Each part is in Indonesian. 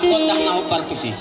kontak na partusi.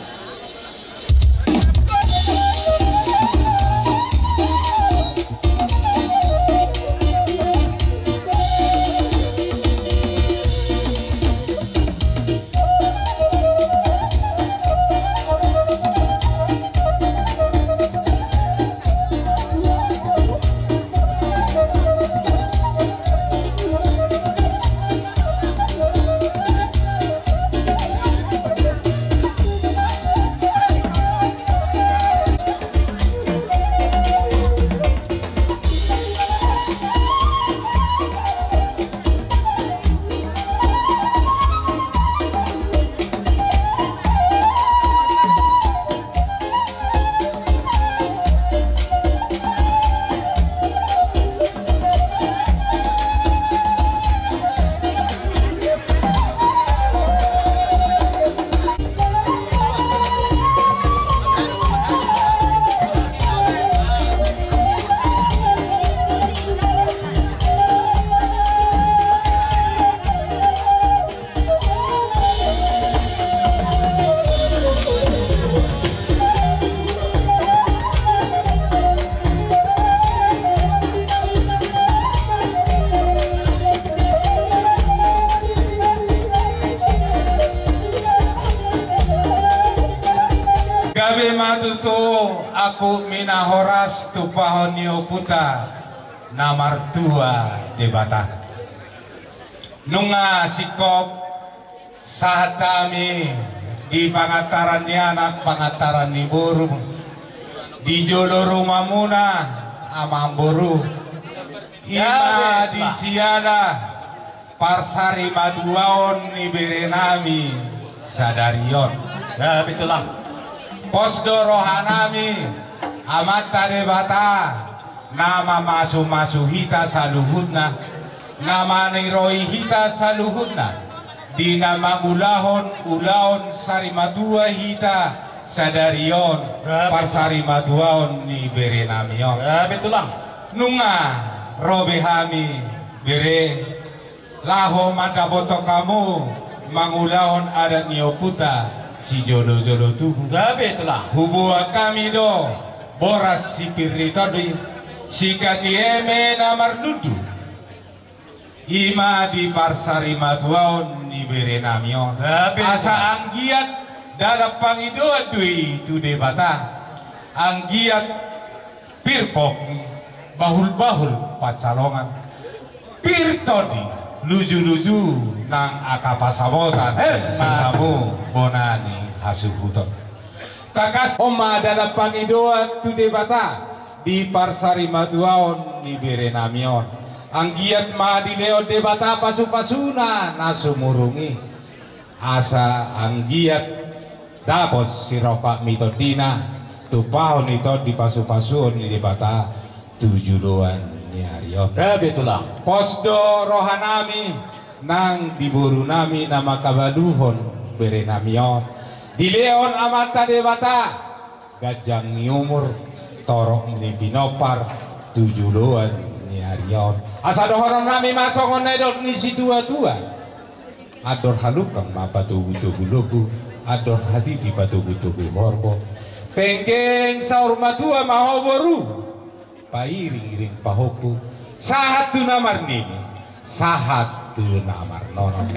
Gabi matuto aku minahoras tupahon niyo puta na martua debata. Nunga sikop saat kami di pangataran ni anak pangataran ni buru di jodoh rumah muna amang buru ima di siada parsari maduaon ni berenami sadarion. Ya betulah. Posdo rohanami amat debata nama masu hita saluhudna nama niroi hita saluhudna di nama ulaon sarimatua hita sadarion parsari maduaon ni berenamion. Ya betulah. Nunga robehami bere laho madaboto kamu mangulaon adat nioputa si jodoh-jodoh tubuh. Gabe itulah. Hubungan kami do boras si pirito di si katieme namar dudu ima di parsari matuaon ni berenamion. Asa anggiat dalam pangidoa dui tu debata anggiat pirpok bahul-bahul pacalongan pirtodi luju-luju nang akapasabotan kamu bonani hasuhuton takas oma dalam pangidoa tu debata di parsari maduaon ni berenamion anggiat ma di leo debata pasu-pasuna nasumurungi asa anggiat dapos siropak mitodina tupahon itu di pasu-pasuon ni debata tujuan ni harion. Betulah. Posdo rohanami nang diburu nami nama kabaluhon berenamion di leon amata debata gajang ni umur torok ni binopar tujuan ni harion asa dohoron nami masongon edot ni si tua-tua ador halukang mapatugu-tugu lugu ador hati di patugu-tugu horbo pengkeng saur matua mahoboru pairing-iring pahoku sahat tu namar nini sahat tu namar nono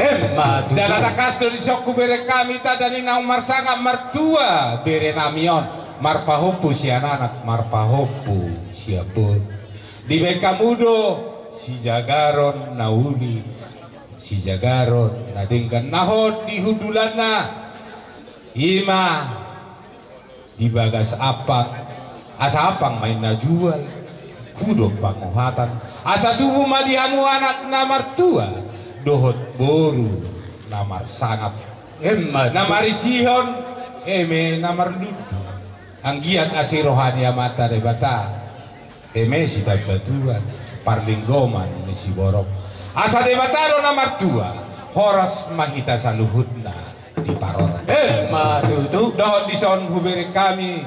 jalan takas dari sokku bere kami tadani nang marsanga martua bere namion marpahopu si anak marpahopu siapun di bekamudo si jagaron nauli si jagaron nadingkan nahod di hudulana ima di bagas apa asa apang main najual kudo panguhatan asa tubuh madihamu anak namar tua dohot boru namar sangap namar isihon namar ludu anggiat asirohani amata debata si batuan parlinggoman ni si borok asa debataro namar tua horas mahita saluhutna di parora matutu dohot dison hubere kami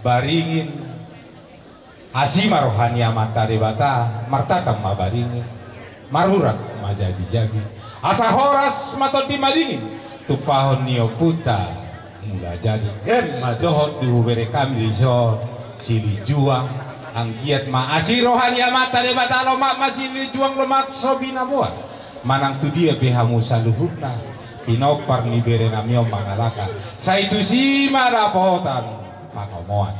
baringin asima rohani amata debata martatam mabaringin marurak majabi-jabi asa horas matoti madingin tupahon niyo puta mula jadi dohot dihubere kami diso sili juang ang giat ma asirohan ya mata de bata lo mak masili juang lo mak sobina buat manang tu dia pehamu saluhutna pinopar ni bere namio mangalaka sa itu si marapotan pangomoan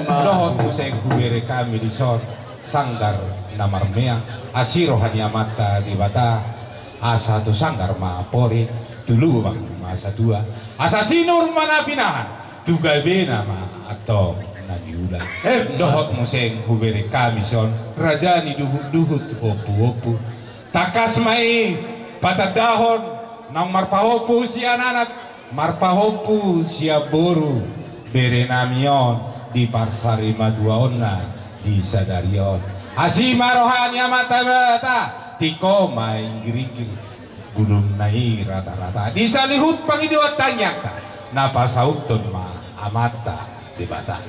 dohot museng hubere kami diso sanggar namarmea asirohan ya mata di bata asa tu sanggar ma pori dulu bang masa dua asasinur mana pinahan tugal bena ma atau nagiulan dohot museng hubere kamison raja ni duhut opu takas mai patadahon nang marpahopu si anak marpahopu sia boru bere namion di parsari maduaonna di sadarion asima rohani amata bata tiko mai girigir gulung nai rata-rata di salihut pangidiwat tanyak napasauton ma amata di bata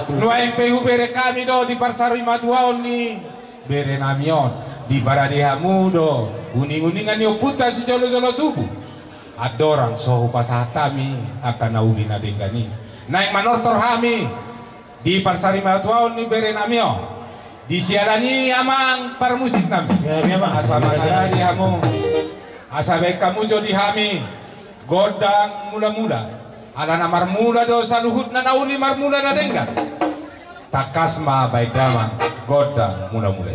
nuaing pehu bere kami do di parsari matuaon ni bere namion di baradihamu do uning-uningan yo puta si jolo-jolo tubuh adorang sohu pasatami akan nauli nadengani naik manortor hami di parsari matuaon ni bere namion di siarani amang parmusik nami asa mangaradihamu asa baik kamu jodi hami godang mula-mula ala namar mula do saluhut na nauli marmula na dengga takas ma baik dama godang mula-mula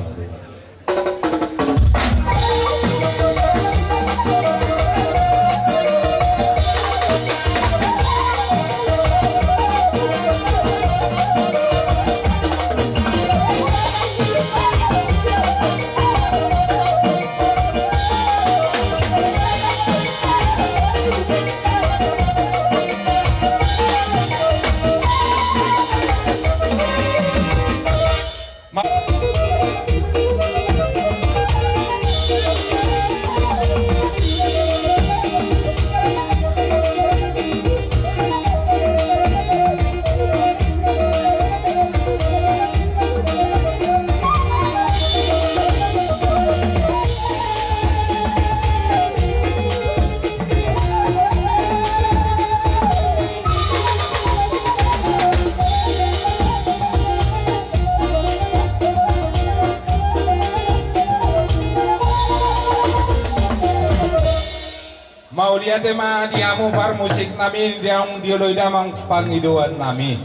mau lihat ma diamu par musik nami diam dioloi damang pangiduan nami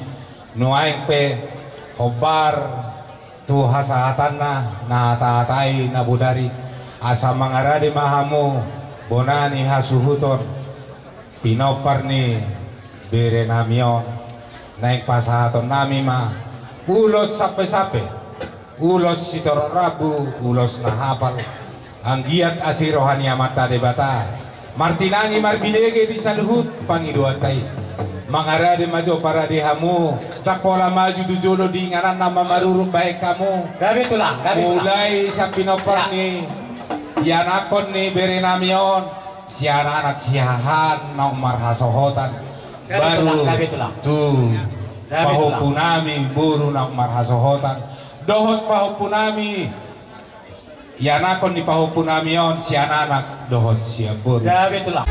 nuaing pe hobar tu hasahatan na tatai na budari asa mangaradi mahamu bonani hasuhuton pinopar ni bere namion naik pasahaton nami ma ulos sape-sape ulos sitor rabu ulos nahapal anggiat asirohani amata debata martinangi marbidege di saluhut pangiduan tai mangarade majo para dehamu takola maju tujolo di ngaran nama maruruk baik kamu gabi tulang mulai sapinopar ni yanakon ni bere namion siara anak siahan naumar hasohotan baru tuh pahupunami buru naumar hasohotan dohot pahupunami yanakon di pahupunami on si anak dohot siap buru gabi tulang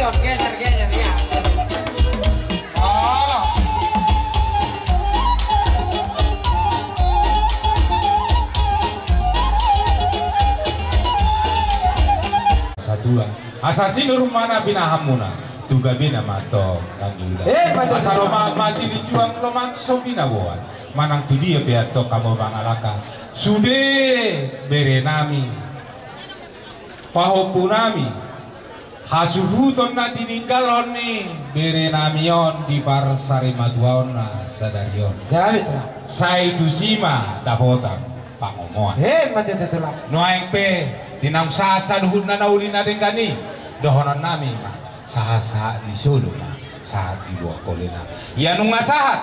John, geser ya. Oh. Sadua. Asasi rumana binahamuna. Tuga bina mato kanjuda. Mato. Asaroma masih dicuang lomang sobina buat. Manang tu dia piato kamu bangalaka. Sude berenami. Pahopunami. Hasuhuton na tininggalon ni berenamion di parsari matuaon na sadarion. Gamit lah. Sa itu sima dapotan pangomoan. Mati lah. Noaeng pe tinam saat saduhun na nauli na din kani dohonan nami saat di Solo na saat di buah kolena. Yanung masahat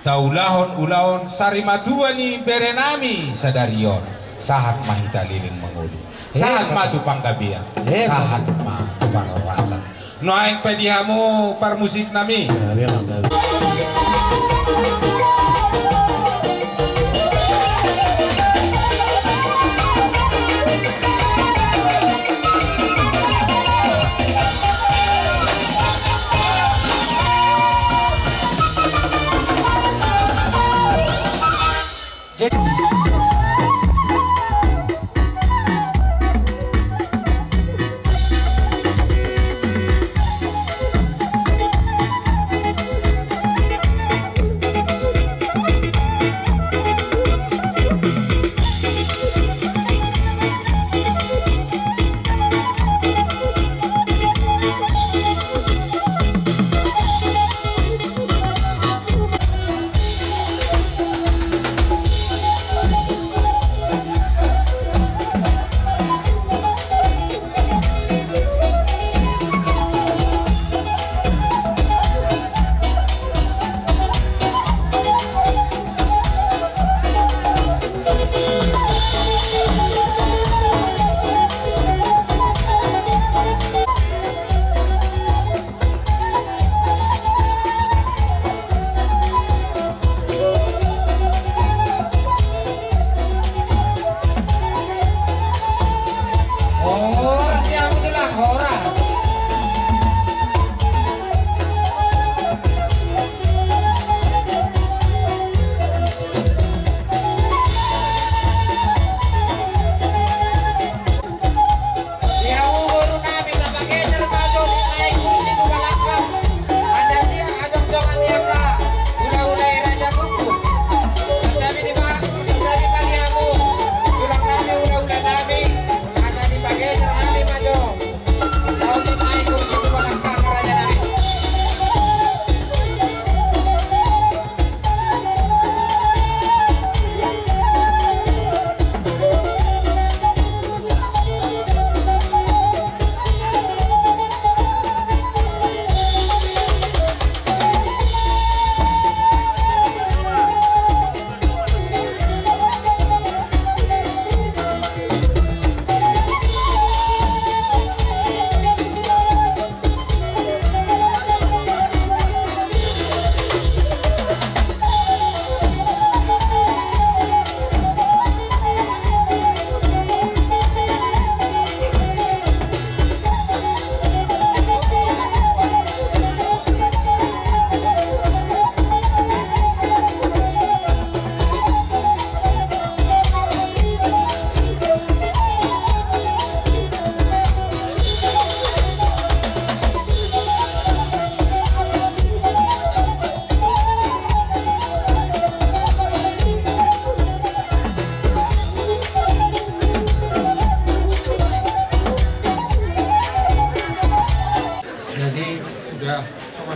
taulahon ulaon sarimatua ni berenami sadarion sahat mahita liling mangulu sahat matu pangkabia sahat matu pangawasan. Noaeng pe dihamu parmusik nami.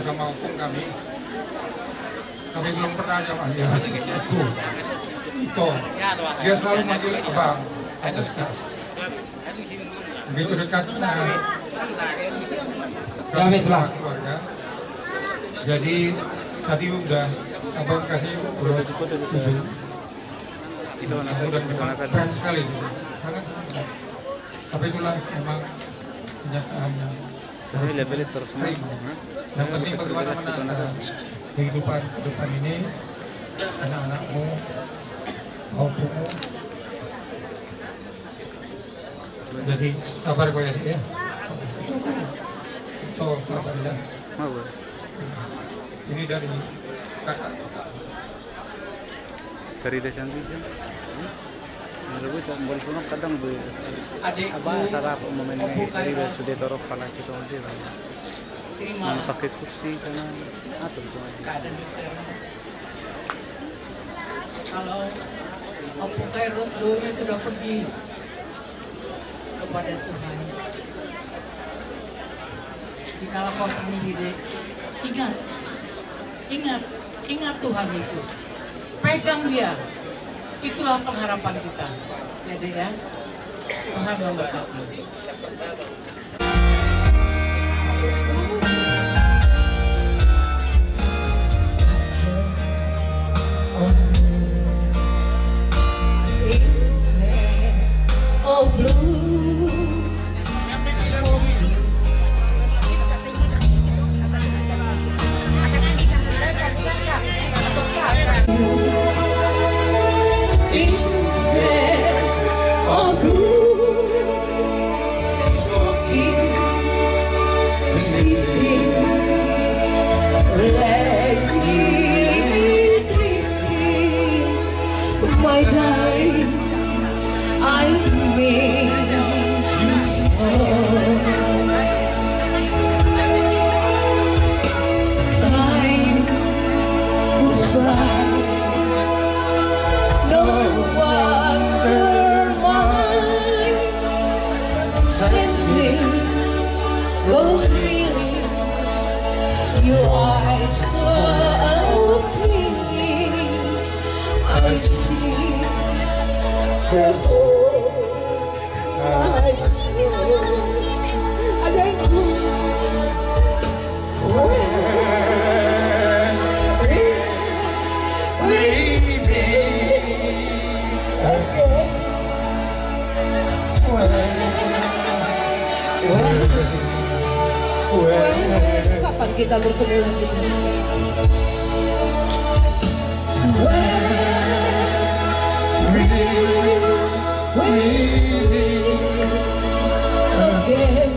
sama hukum kami belum pernah ada manggil itu dia selalu manggil abang begitu dekatnya kami keluarga. Jadi tadi udah abang kasih udah 7 mudah-mudahan keren sekali sangat, tapi itulah memang kenyataannya. Yang penting bagaimana menata kehidupan ini anak-anakmu, kaumu. Jadi sabar kau ya. Ito, kabarila. Ini dari kakak. Dari desa Antijan. Menurut saya, boleh kadang Adikku, sarap momen Opo ini dari Kairos. sudah torok pala kita aja. terima Pakai kursi sana atur semua. keadaan sekarang. Kalau Opo Kairos dulunya sudah pergi kepada Tuhan. Dikala kau sendiri deh, ingat Tuhan Yesus. Pegang dia. Itulah pengharapan kita. Ya deh ya. Tuhan memberkati. Oh blue, smoky. Instead of blue, smoky, sifting, lazily drifting, my darling. I miss you so. Time goes by, no wonder why senses go reeling. Your eyes so appealing. I see the whole life. Adekku, kapan kita bertemu lagi? Again,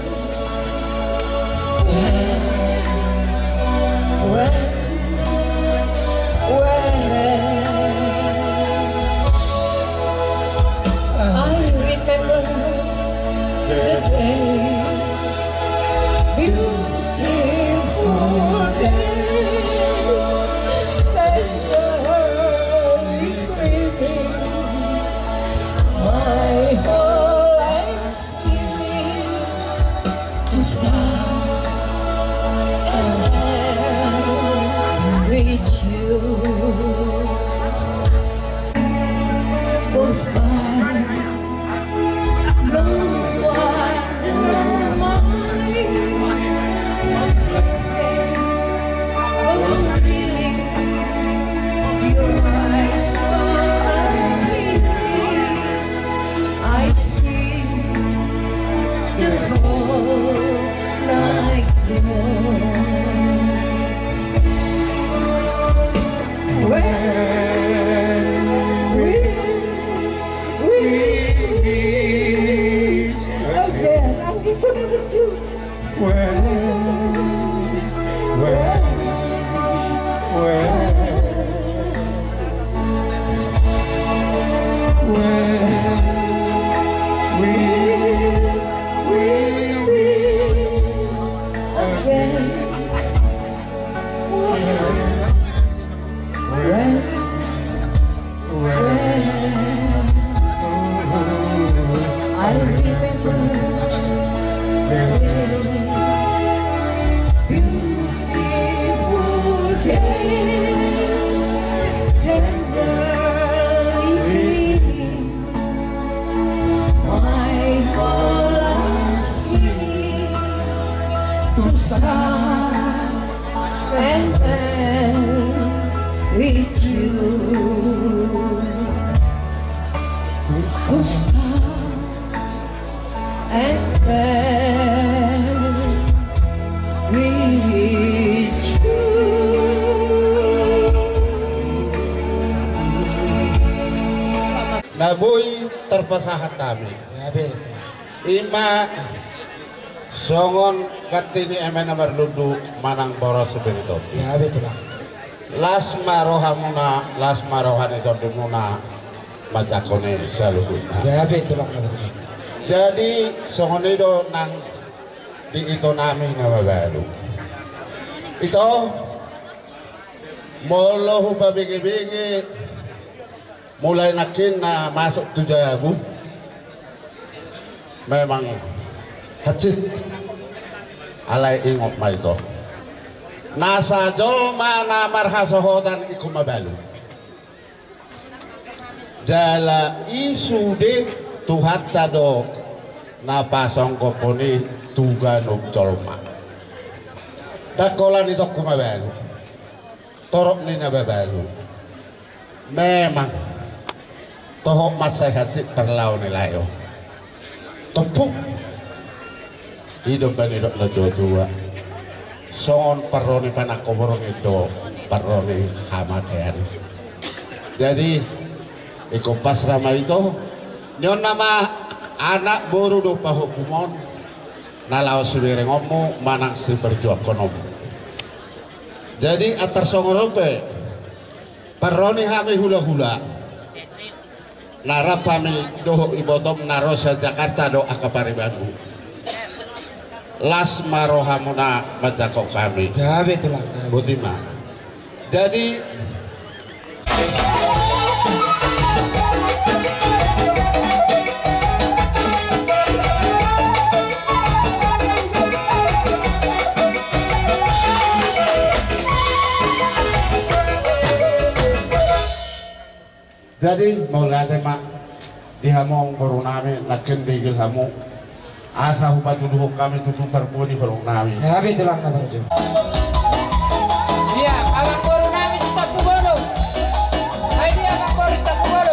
I remember the day, beautiful day, tenderly craving my whole life stealing to start and with you goes by. No wonder my senses go reeling. Your eyes so appealing. I see the whole night long. When we meet again, I'm gonna with you. I remember beautiful days, tenderly beating my whole life stealing to start and end with you. To start and end with you. Naboy terpasahat kami. Ima Songon katini emena berludu manang boros spirito. Ya betul lah. Las marohani tondumuna majakone saluhuna. Ya betul lah. Jadi songon itu nang di itu nami nama baru. Itu molo bagi-bagi mulai nakin na masuk 7.000 memang hajit alai ingop ma itu nasa jolma na marhasohodan iku mabalu jala isude tuhat tado na pasong koponi tuganuk jolma dakolan itu kumabalu torok ni nababalu memang tohok masai hajit perlau nilayo tepuk hidup dan hidup na dua songon paroni panakoborong itu paroni hamaten jadi iko pas rama itu nyon nama anak boru do pahukumon nalau subire ngomu manang si berjuang konom jadi atar songorope paroni hami hula-hula narapami doho ibotom narosa Jakarta do akaparibanu las marohamuna majako kami Ya betul lah. Butima jadi mau lihat mak dihamong berunami nakin digil hamu asa hubat dulu kami tutup terpuni berunami Ya betul lah. Siap, abang baru nami kita pukul. Hai dia abang baru kita pukul.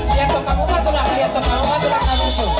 Lihat toh kamu matulah, lihat toh kamu matulah kamu tuh.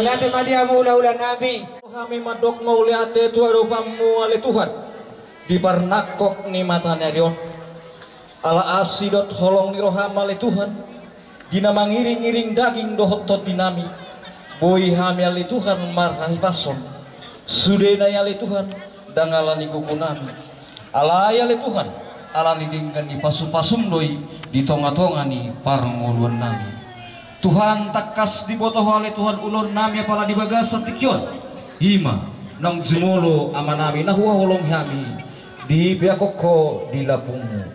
Maulate madia mula-ula nabi. Kami madok mauliate tuaro pamu ale Tuhan. Di barnakok ni matanya rion. Ala asidot holong ni roham ale Tuhan. Dina mangiring-iring daging dohotot dinami. Boy hami ale Tuhan marhahi pason. Sudena ale Tuhan dangalani kuku nami. Ala ale Tuhan. Ala nidingkan di pasum-pasum doi di tonga-tonga ni paranguluan nami. Tuhan takas di botoh oleh Tuhan ulur nami apala di bagas satikyon hima nang jumolo amanami nahuwa holong hami di biakoko di lapungmu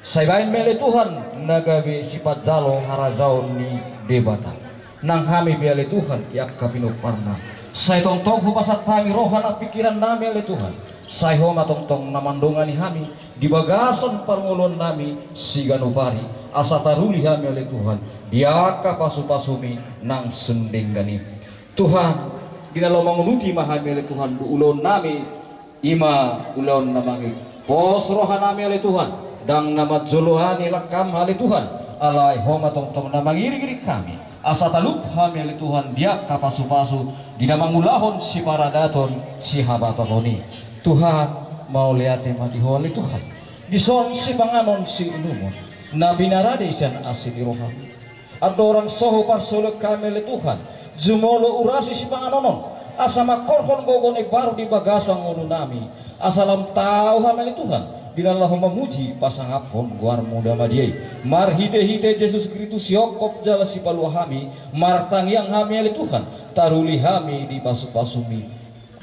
saibain mele Tuhan nagabe sifat jalo harazaon ni debata nang hami biale Tuhan yak kapino parna sai tong-tong hupasat kami rohana pikiran nami oleh Tuhan sai homa tong-tong namandongani hami di bagasan parngulon nami siganupari asa taruli hami oleh Tuhan diaka pasu-pasumi nang sundinggani Tuhan dina lomang nuti mahami oleh Tuhan bu ulon nami ima ulon namangi pos roha nami oleh Tuhan dang nama jolohani lakam oleh Tuhan alai homa tong-tong namangiri-giri kami asa talup hami oleh Tuhan diaka pasu-pasu dina mangulahon si paradaton si habatahoni Tuhan mau lihat mati oleh Tuhan dison si banganon si ilumon nabi narade isan asli rohani ada orang soho parsolek kami le Tuhan jumolo urasi si panganonon asama korkon gogone baru di bagasang ngono nami asalam tahu kami le Tuhan dinalah memuji pasangapon guar muda madiai mar hite-hite Yesus Kristus yokop jala si paluahami martang yang kami le Tuhan taruli kami di pasu-pasumi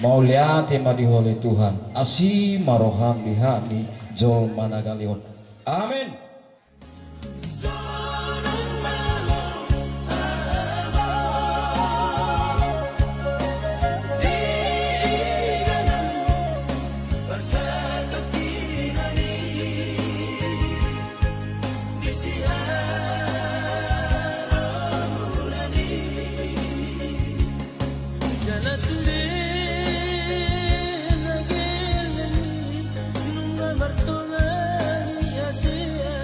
mau lihat madi oleh Tuhan asi maroham di kami jol managalion amin. Bartolani Asia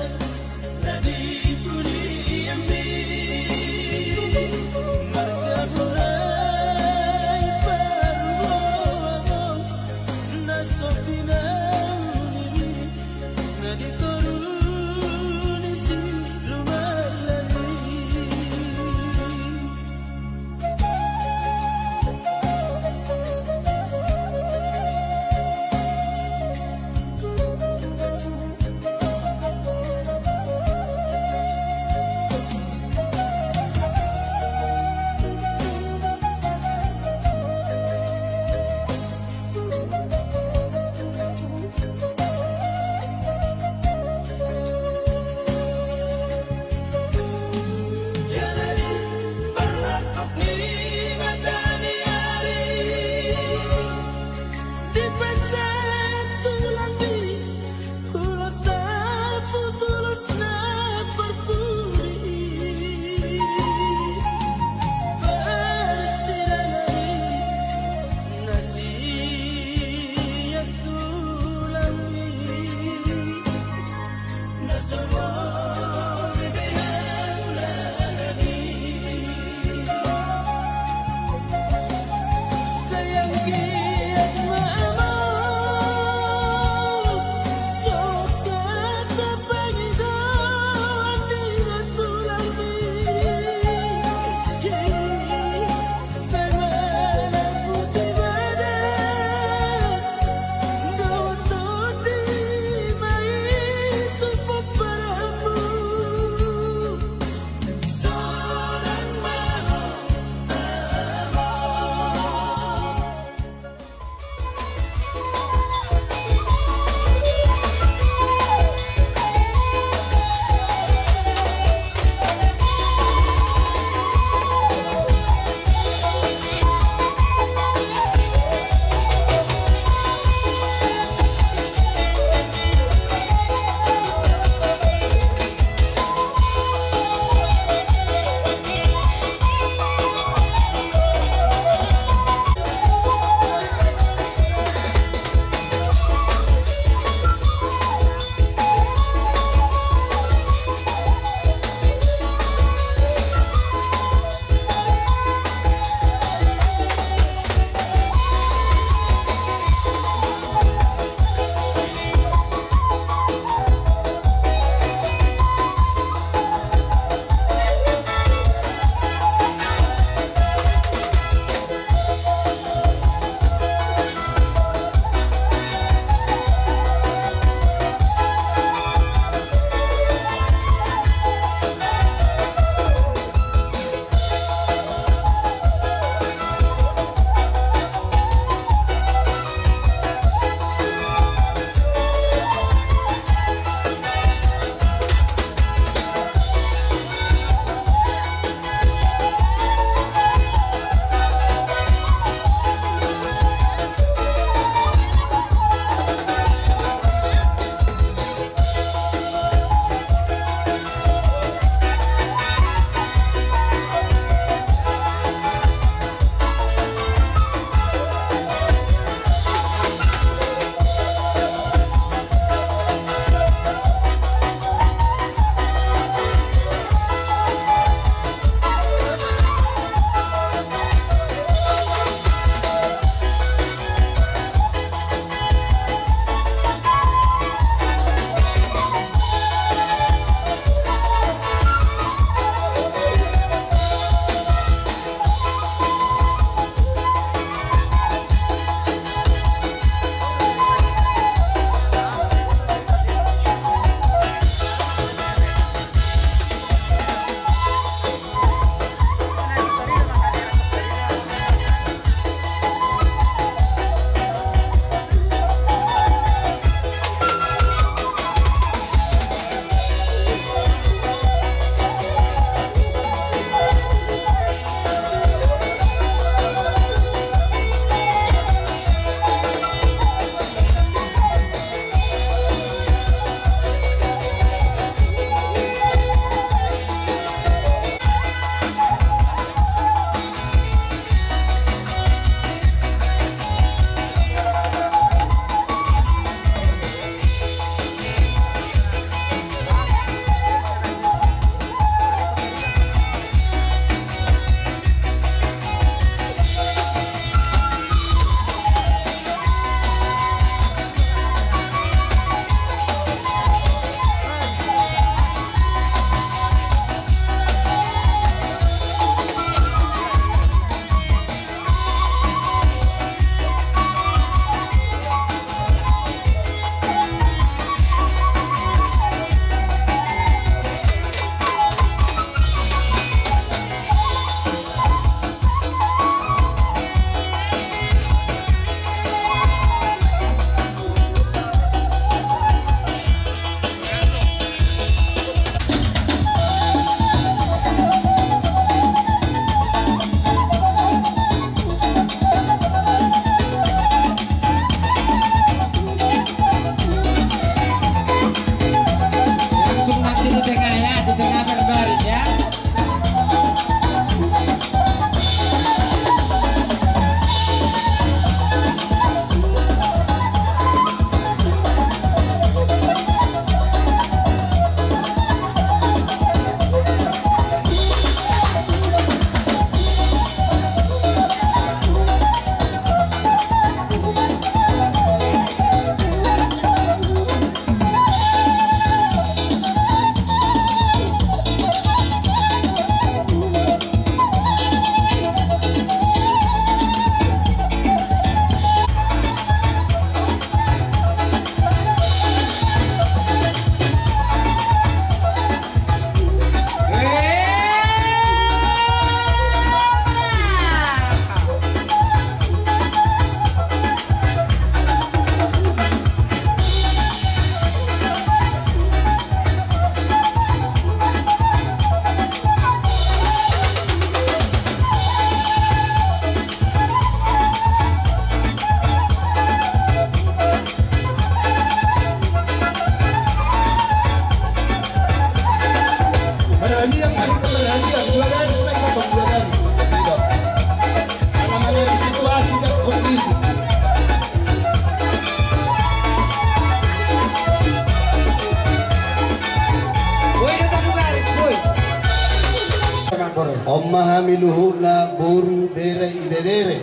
memahami luhurna boru bere ibebere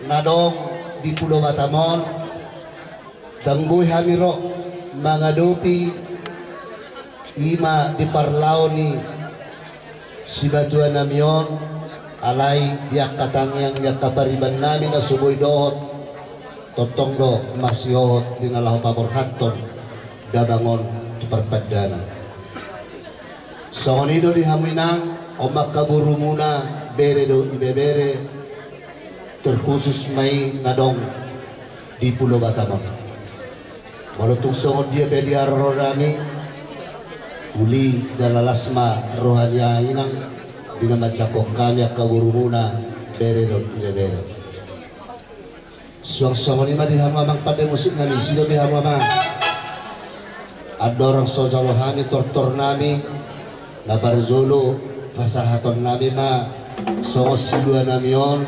nadong di Pulau Batamon tangguy hamiro mangadopi ima di parlaoni si batuan namion alai diak katangyang diak kapariban namin na suboy dohot totong do masihot dinalahu paborhaton dabangon tuparpadana sonido di haminang o makaburu muna bere do ibebere terkhusus may nadong di Pulau Batamon. Walau songon dia pedi arrorami uli jalalasma rohania inang dinama cakok kami kaburu muna bere do ibebere. Suang songon ima di hamamang pada musik nami sido di hamamang. Ada orang sojalo hami tortor nami nabar zolo pasahaton nami ma songo silua namion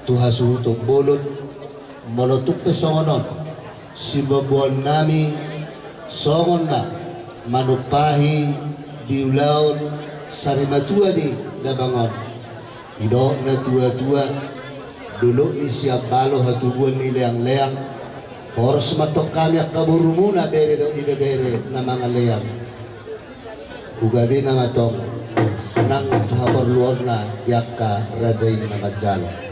tuha suhutuk bolut molotuk pesongonon si babuan nami songon na manupahi diulaon sarimatua di dabangon ido na tua-tua dulu ni siap balo hatubuan ni leang-leang poros matok kami kaburu muna bere do ibebere na mga leang ugabi na matong nang fahaporluon na yakka rajay na madjalo.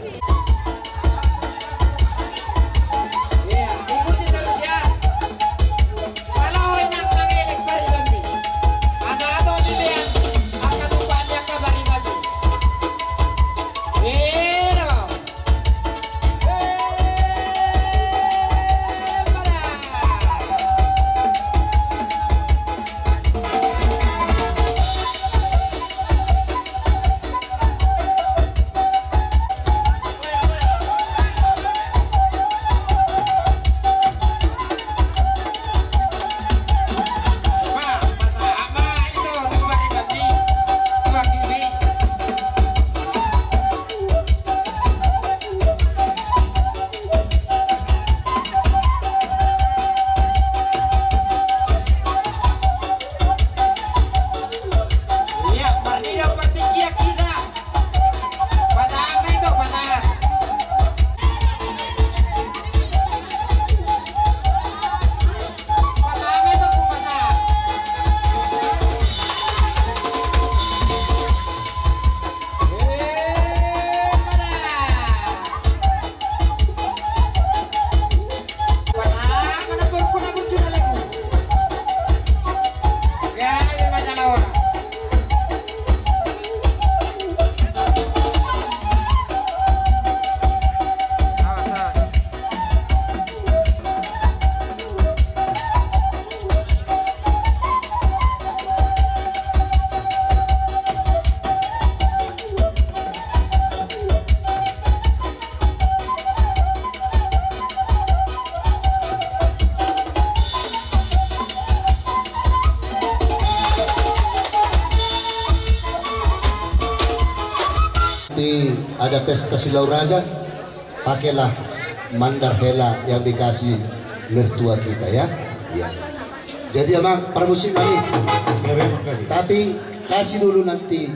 Ada pesta Silau Raja, pakailah mandar hela yang dikasih mertua kita ya. Ya. Jadi emang permusik kami. Tapi kasih dulu nanti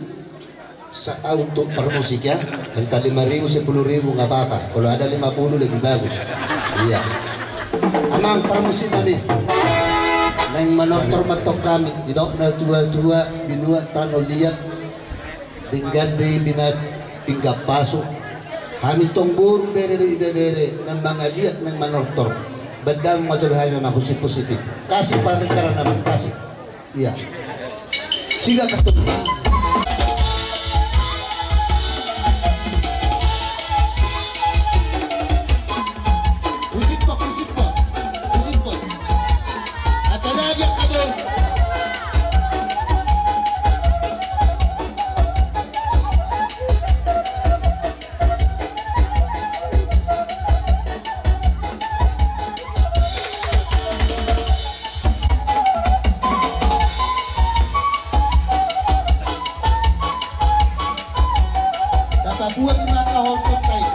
untuk permusik ya. Entah 5.000, 10.000 nggak apa-apa. Kalau ada 50 lebih bagus. Iya. Emang permusik kami. Neng manotor matok kami. Tidak na tua-tua binua tano liat. Dinggande binat pinggap pasok kami tongburu bere do ibebere ng mga liat ng manortor badang maturhay mga positif kasih parikaran naman kasih iya siga katulad pusip po at lagi kabo buas maka hosok tayo.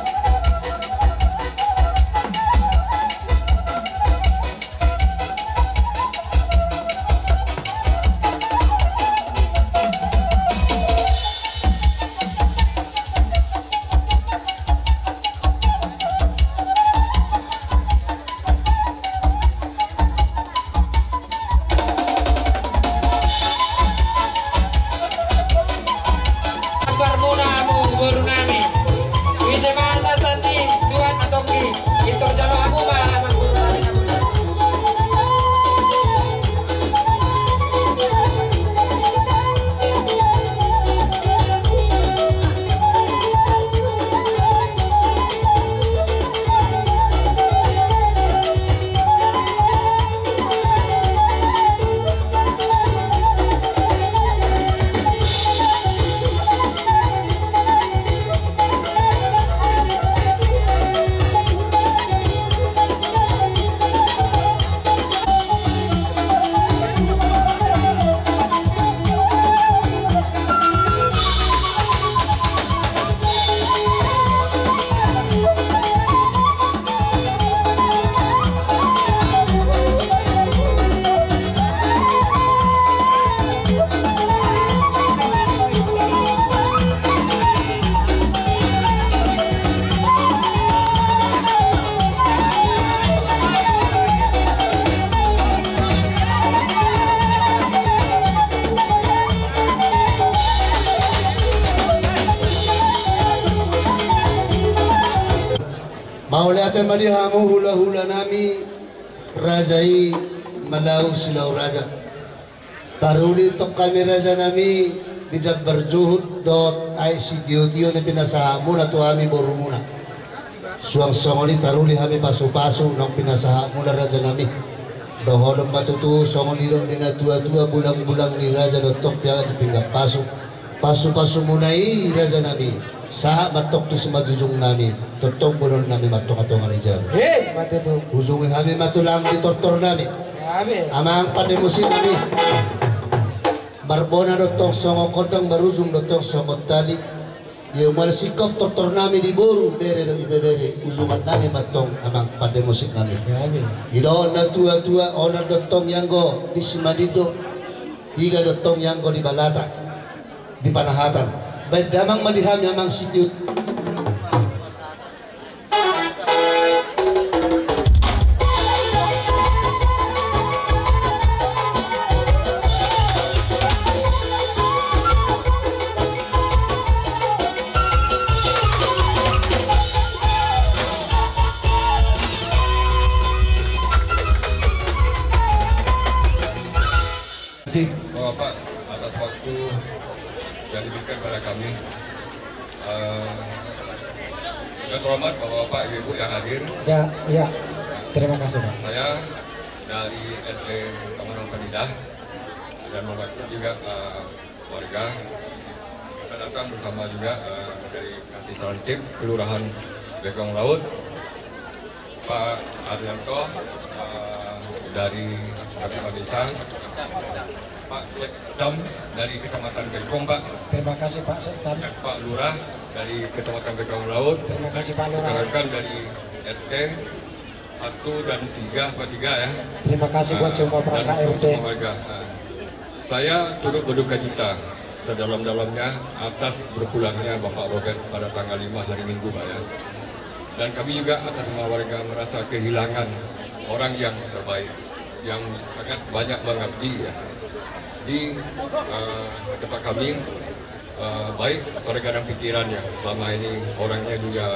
Maulate madihamu hula-hula nami rajai malau silau raja. Taruli tok kami raja nami di Jabbar Juhud dot IC Tio ni pinasahamu na tu kami boru muna. Suang songoli taruli kami pasu-pasu nang pinasahamu na raja nami. Dohodom matutu songoli dong dina tua-tua bulang-bulang ni raja dot tok ya dipinggap pasu. Pasu-pasu munai raja nami. Saha matok tu semajujung nami totong bonon nami matok atong alijam mati tu ujung kami matulang di tortor nami amang pada musim nami barbona dotong songo kodong barujung dotong songo tali dia malasikop tortor nami di boru bere do ibebere ujungan nami matong amang pada musim nami ido na tua-tua ona dotong yanggo di Simadido iga dotong yanggo di Balata di Panahatan baik damang madiham yamang sitiut Bapak atas waktu yang diberikan pada kami. Dengan hormat Bapak Ibu yang hadir. Ya. Terima kasih, Pak. Saya dari RT Kamarong Kanidah dan mewakili juga warga. Kita datang bersama juga dari Kasih Terantip Kelurahan Bekong Laut, Pak Adrianto dari Kecamatan Bintang, Pak Sekcam dari Kecamatan Bekong, Pak. Terima kasih Pak Sekcam. Dan Pak Lurah dari Kecamatan Bekong Laut. Terima kasih Pak Lurah. Rekan dari RT 1 dan 3, Pak 3 ya. Terima kasih buat semua perangkat RT. Saya turut berduka cita sedalam-dalamnya atas berpulangnya Bapak Robert pada tanggal 5 hari Minggu, Pak ya. Dan kami juga atas nama warga merasa kehilangan orang yang terbaik, yang sangat banyak mengabdi ya di tempat kami, baik warga dan pikirannya. Selama ini orangnya juga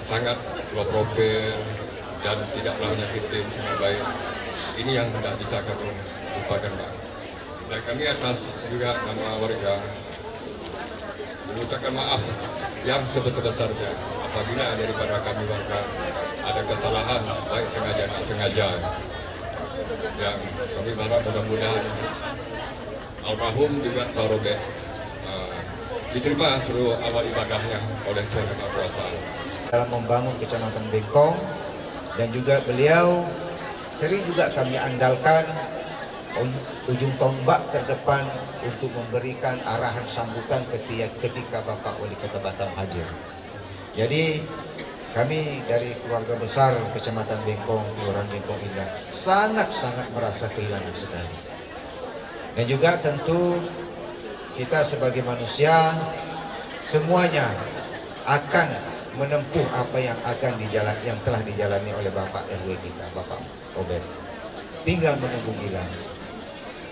sangat low profile dan tidak pernah menyakitin dengan baik. Ini yang tidak bisa kami lupakan, Pak. Dan kami atas juga nama warga mengucapkan maaf yang sebesar-besarnya apabila daripada kami warga ada kesalahan baik sengaja atau sengaja. Yang kami berharap mudah-mudahan almarhum juga Pak Robert diterima seluruh amal ibadahnya oleh Tuhan Yang Maha Kuasa dalam membangun Kecamatan Bekong, dan juga beliau sering juga kami andalkan ujung tombak terdepan untuk memberikan arahan sambutan ketika Bapak Wali Kota Batam hadir. Jadi kami dari keluarga besar Kecamatan Bekong, Kelurahan Bekong Indah sangat-sangat merasa kehilangan sekali. Dan juga tentu kita sebagai manusia semuanya akan menempuh apa yang telah dijalani oleh Bapak RW kita, Bapak Robert. Tinggal menunggu giliran.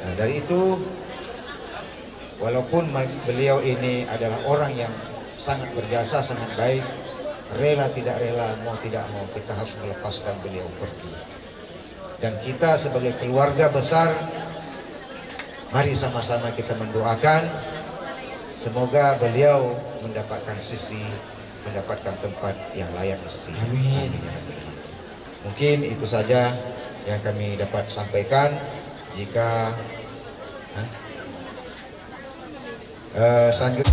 Nah, dari itu, walaupun beliau ini adalah orang yang sangat berjasa, sangat baik, rela tidak rela, mau tidak mau, kita harus melepaskan beliau pergi. Dan kita sebagai keluarga besar, mari sama-sama kita mendoakan semoga beliau mendapatkan tempat yang layak mesti. Amin. Mungkin itu saja yang kami dapat sampaikan. Jika selanjutnya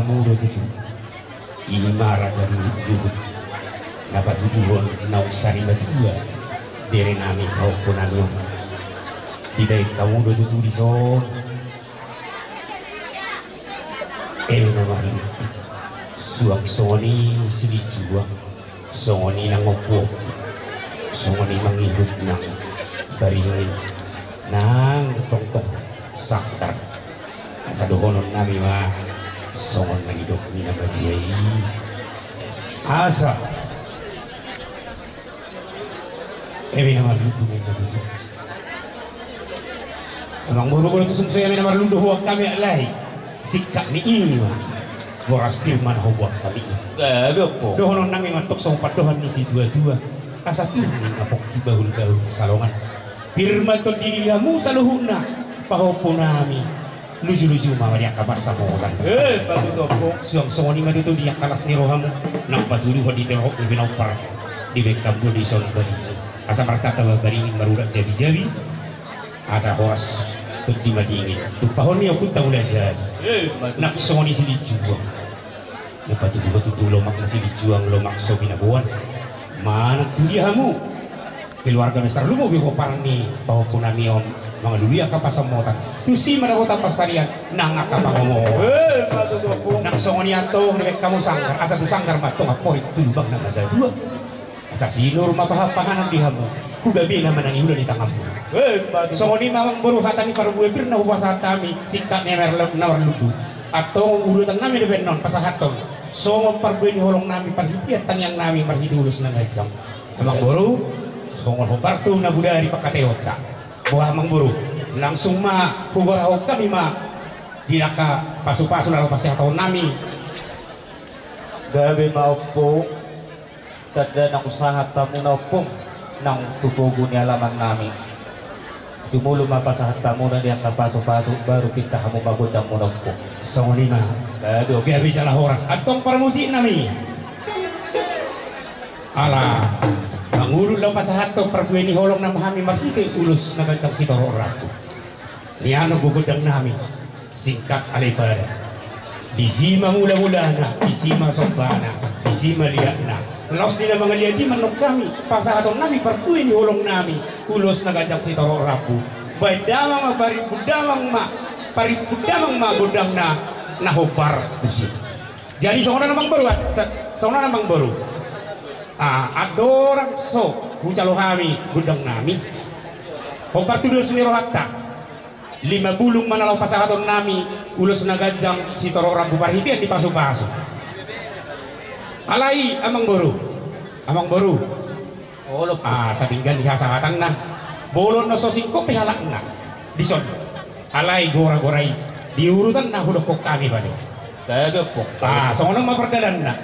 hamu do tutu ima raja dulu dapat tujuan nau sari batua dere nami kau punanyo tidak kamu do tutu di son nama suang soni sili jua soni nang opo soni manghidup nang baringin nang tong-tong saktar asa dohonon nami mah songon manghidup ni na badiai asa nama ludu na tutu amang buru-buru tusung saya nama ludu huwag kami alay sikap ni ini mah boras firman huwag kami dohonon nami matok song padohan ni si dua-dua asa pirmin apok ibahul-bahul salongan firman to diriamu saluhuna pahopon nami luju-luju mawari akabas sa motan bago dopo suang songoni matuto di akalas ni rohamu nang patuluhan di terok ni binaupar di bekam di son baringin asa martata baringin marurak jabi-jabi asa horas di madingin tu pahon ni aku tahu lajar nak songoni sili juang na patuluhan lomak na sili juang lomak so binabuan mana tuliamu keluarga besar lu mau parang ni pahopon nami om mga luya ka pasamotan tu si manakota pasarian nang akapangomo nang songon yato nabek kamu sangkar asa tu sangkar matong apoy tulubang na asa dua asa sinur mapahapahanan di hamu kugabi naman ang iulan itangam songon ni mamang buruhatan ni parubuebir na huwasa tami sikat ni merlok na warludu atau urutan namin na non pasahaton songon parbuay ni holong namin parhipiat tanyang namin parhidulus na ngajang amang buru songon hubarto na budari pakateota buah mangburu langsung ma hugaraw kami ma dinaka pasu-pasu lalu pasti atau nami gabi maupo tada nang usaha tamu naupong nang tubugo ni alaman nami tumulong mapasahat tamu na diang kapato-pato baru kita kamu magudang mo naupong so lima gabi salah horas atong parmusik nami ala mangulul daw pasahato perbuay ni holong na mahami makikay ulos na gancang si Toro Ratu niano gugudang nami singkat alipad disima mula-mula na disima sombana disima liat na laos nila mga liat di manok kami pasahato nami perbuay ni holong nami ulos na gancang si Toro Ratu bay damang paribudamang magudang na nahopar tusi jadi songona namang baru songona namang baru adorang so bucalo kami gudang nami hopar tudul sumiro hatta 5 bulung manalaw pasahaton nami ulos na gajang si Toro Ratu parhitian di paso-paso alay amang boru sa tinggal di hasahatan na bolon na sosing ko pihalak na dison alay gora-goray diurutan na hulok ko kami ba so nang maperdalan na